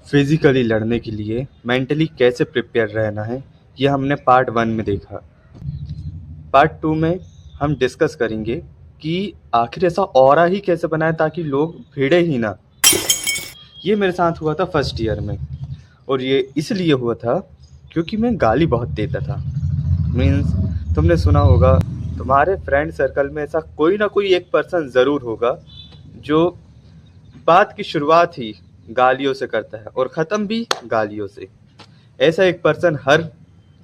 Physically लड़ने के लिए मेंटली कैसे प्रिपेयर रहना है, ये हमने पार्ट 1 में देखा। पार्ट 2 में हम डिस्कस करेंगे कि आखिर ऐसा ऑरा ही कैसे बनाएं ताकि लोग भिड़े ही ना। ये मेरे साथ हुआ था फर्स्ट ईयर में, और ये इसलिए हुआ था क्योंकि मैं गाली बहुत देता था। मीन्स तुमने सुना होगा, तुम्हारे फ्रेंड सर्कल में ऐसा कोई ना कोई एक पर्सन ज़रूर होगा जो बात की शुरुआत ही गालियों से करता है और ख़त्म भी गालियों से। ऐसा एक पर्सन हर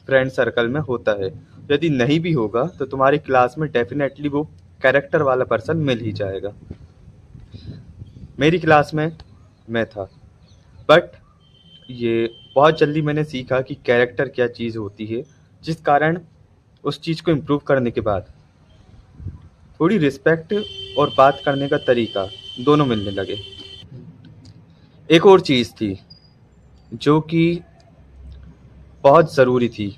फ्रेंड सर्कल में होता है। यदि नहीं भी होगा तो तुम्हारी क्लास में डेफिनेटली वो कैरेक्टर वाला पर्सन मिल ही जाएगा। मेरी क्लास में मैं था, बट ये बहुत जल्दी मैंने सीखा कि कैरेक्टर क्या चीज़ होती है, जिस कारण उस चीज़ को इम्प्रूव करने के बाद थोड़ी रिस्पेक्ट और बात करने का तरीका दोनों मिलने लगे। एक और चीज़ थी जो कि बहुत ज़रूरी थी,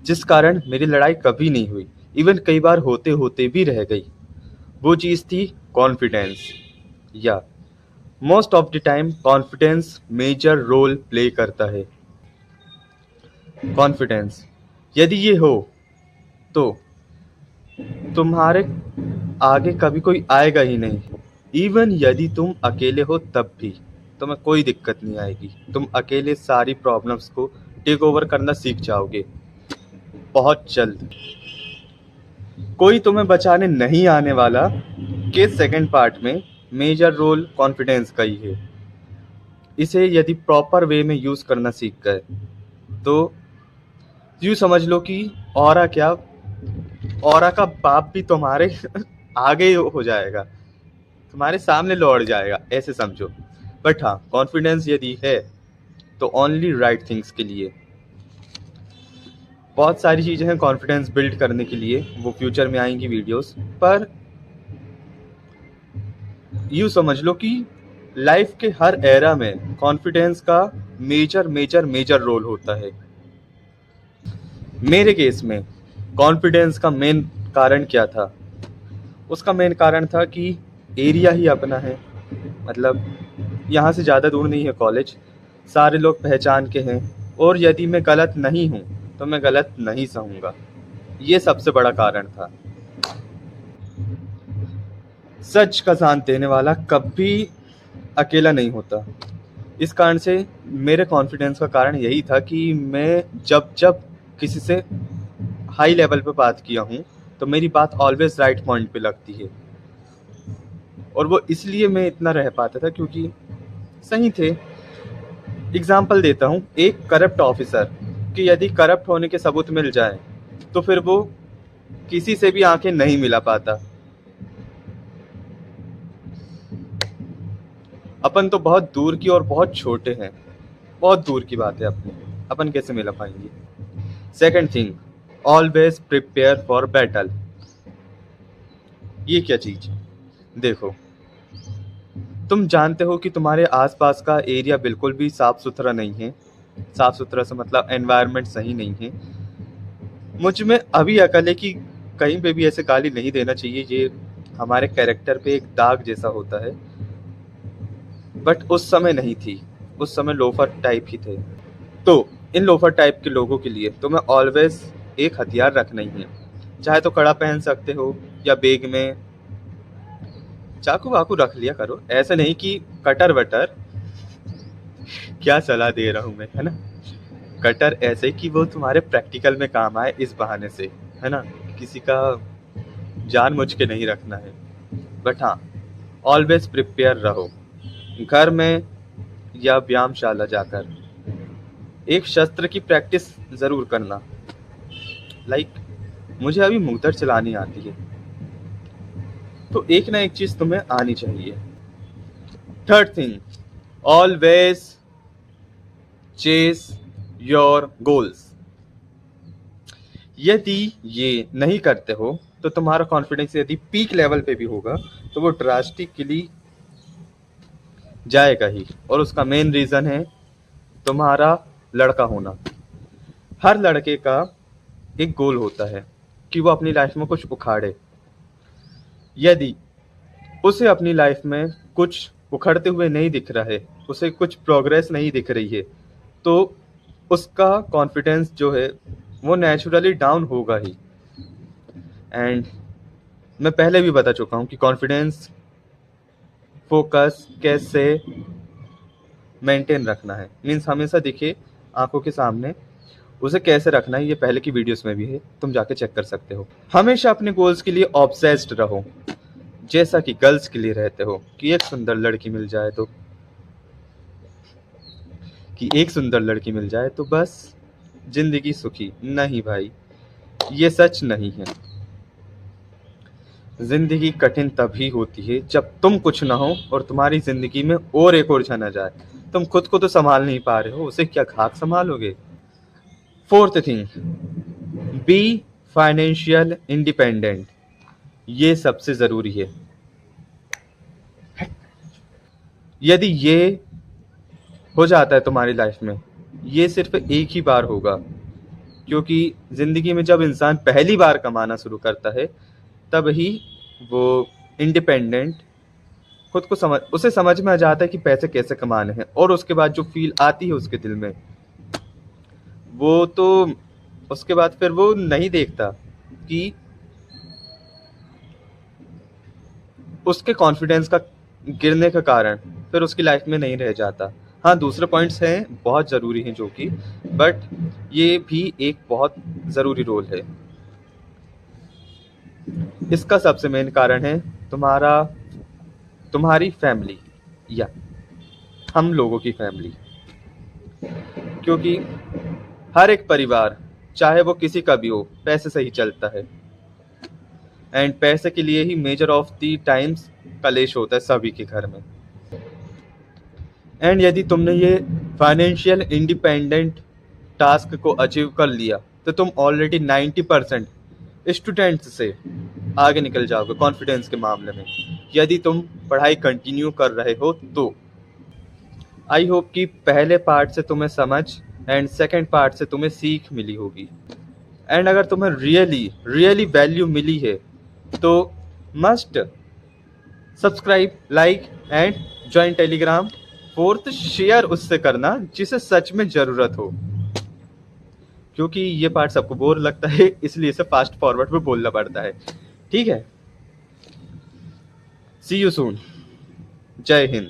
जिस कारण मेरी लड़ाई कभी नहीं हुई, इवन कई बार होते होते भी रह गई। वो चीज़ थी कॉन्फिडेंस। या most of the time confidence major role play करता है। कॉन्फिडेंस यदि ये हो तो तुम्हारे आगे कभी कोई आएगा ही नहीं। इवन यदि तुम अकेले हो तब भी तुम्हें कोई दिक्कत नहीं आएगी। तुम अकेले सारी प्रॉब्लम्स को टेक ओवर करना सीख जाओगे बहुत जल्द। कोई तुम्हें बचाने नहीं आने वाला के सेकंड पार्ट में मेजर रोल कॉन्फिडेंस का ही है। इसे यदि प्रॉपर वे में यूज़ करना सीख गए तो यूँ समझ लो कि ऑरा क्या, ऑरा का बाप भी तुम्हारे आगे हो जाएगा, तुम्हारे सामने लौट जाएगा, ऐसे समझो। बट हाँ, कॉन्फिडेंस यदि है तो ओनली राइट थिंग्स के लिए। बहुत सारी चीज़ें हैं कॉन्फिडेंस बिल्ड करने के लिए, वो फ्यूचर में आएंगी वीडियोस पर। यूँ समझ लो कि लाइफ के हर एरा में कॉन्फिडेंस का मेजर मेजर मेजर रोल होता है। मेरे केस में कॉन्फिडेंस का मेन कारण क्या था? उसका मेन कारण था कि एरिया ही अपना है, मतलब यहाँ से ज़्यादा दूर नहीं है कॉलेज, सारे लोग पहचान के हैं, और यदि मैं गलत नहीं हूँ तो मैं गलत नहीं सहूँगा। ये सबसे बड़ा कारण था। सच का साथ देने वाला कभी अकेला नहीं होता। इस कारण से मेरे कॉन्फिडेंस का कारण यही था कि मैं जब जब किसी से हाई लेवल पे बात किया हूँ तो मेरी बात ऑलवेज राइट पॉइंट पे लगती है, और वो इसलिए मैं इतना रह पाता था क्योंकि सही थे। एग्जाम्पल देता हूँ, एक करप्ट ऑफिसर कि यदि करप्ट होने के सबूत मिल जाए तो फिर वो किसी से भी आंखें नहीं मिला पाता। अपन तो बहुत दूर की और बहुत छोटे हैं, बहुत दूर की बात है अपनी, अपन कैसे मिला पाएंगे। Second thing, always prepare for battle. ये क्या चीज है? देखो, तुम जानते हो कि तुम्हारे आसपास का एरिया बिल्कुल भी साफ सुथरा नहीं है। साफ सुथरा से मतलब एनवायरनमेंट सही नहीं है। मुझ में अभी अकल है कि कहीं पे भी ऐसे गाली नहीं देना चाहिए, ये हमारे कैरेक्टर पे एक दाग जैसा होता है। बट उस समय नहीं थी, उस समय लोफर टाइप ही थे। तो इन लोफर टाइप के लोगों के लिए तुम्हें ऑलवेज एक हथियार रखना ही है। चाहे तो कड़ा पहन सकते हो या बैग में चाकू वाकू रख लिया करो। ऐसा नहीं कि कटर वटर, क्या सलाह दे रहा हूँ मैं, है ना। कटर ऐसे कि वो तुम्हारे प्रैक्टिकल में काम आए, इस बहाने से, है ना। किसी का जान मुझ के नहीं रखना है। बट हाँ, ऑलवेज प्रिपेयर रहो। घर में या व्यायामशाला जाकर एक शस्त्र की प्रैक्टिस ज़रूर करना। लाइक मुझे अभी मुक्दर चलानी आती है, तो एक ना एक चीज़ तुम्हें आनी चाहिए। Third thing, always chase your goals. यदि ये नहीं करते हो तो तुम्हारा कॉन्फिडेंस यदि पीक लेवल पे भी होगा तो वो ड्रास्टिकली जाएगा ही। और उसका मेन रीज़न है तुम्हारा लड़का होना। हर लड़के का एक गोल होता है कि वो अपनी लाइफ में कुछ उखाड़े। यदि उसे अपनी लाइफ में कुछ उखड़ते हुए नहीं दिख रहा है उसे कुछ प्रोग्रेस नहीं दिख रही है, तो उसका कॉन्फिडेंस जो है वो नेचुरली डाउन होगा ही। एंड मैं पहले भी बता चुका हूँ कि कॉन्फिडेंस, फोकस कैसे मेंटेन रखना है, मीन्स हमेशा दिखे आंखों के सामने, उसे कैसे रखना है ये पहले की वीडियोस में भी है, तुम जाके चेक कर सकते हो। हमेशा अपने गोल्स के लिए ऑब्सेस्ड रहो, जैसा कि गर्ल्स के लिए रहते हो कि एक सुंदर लड़की मिल जाए तो बस जिंदगी सुखी। नहीं भाई, ये सच नहीं है। जिंदगी कठिन तभी होती है जब तुम कुछ ना हो और तुम्हारी जिंदगी में और एक उलझन आ जाए। तुम खुद को तो संभाल नहीं पा रहे हो, उसे क्या खाक संभालोगे। Fourth thing, be financial independent. ये सबसे जरूरी है। यदि ये हो जाता है तुम्हारी लाइफ में, ये सिर्फ एक ही बार होगा, क्योंकि जिंदगी में जब इंसान पहली बार कमाना शुरू करता है तब ही वो इंडिपेंडेंट खुद को उसे समझ में आ जाता है कि पैसे कैसे कमाने हैं। और उसके बाद जो फील आती है उसके दिल में, वो तो उसके बाद फिर वो नहीं देखता कि उसके कॉन्फिडेंस का गिरने का कारण फिर उसकी लाइफ में नहीं रह जाता। हाँ, दूसरे पॉइंट्स हैं बहुत ज़रूरी हैं जो कि, बट ये भी एक बहुत ज़रूरी रोल है। इसका सबसे मेन कारण है तुम्हारी फैमिली या हम लोगों की फैमिली, क्योंकि हर एक परिवार चाहे वो किसी का भी हो पैसे से ही चलता है। एंड पैसे के लिए ही मेजर ऑफ द टाइम्स कलेश होता है सभी के घर में। एंड यदि तुमने ये फाइनेंशियल इंडिपेंडेंट टास्क को अचीव कर लिया तो तुम ऑलरेडी 90% स्टूडेंट्स से आगे निकल जाओगे कॉन्फिडेंस के मामले में, यदि तुम पढ़ाई कंटिन्यू कर रहे हो तो। आई होप कि पहले पार्ट से तुम्हें समझ एंड सेकेंड पार्ट से तुम्हें सीख मिली होगी। एंड अगर तुम्हें रियली वैल्यू मिली है तो must subscribe, like and join Telegram. Fourth, share उससे करना जिसे सच में जरूरत हो, क्योंकि ये पार्ट सबको बोर लगता है इसलिए इसे फास्ट फॉरवर्ड में बोलना पड़ता है। ठीक है, सी यू सून। जय हिंद।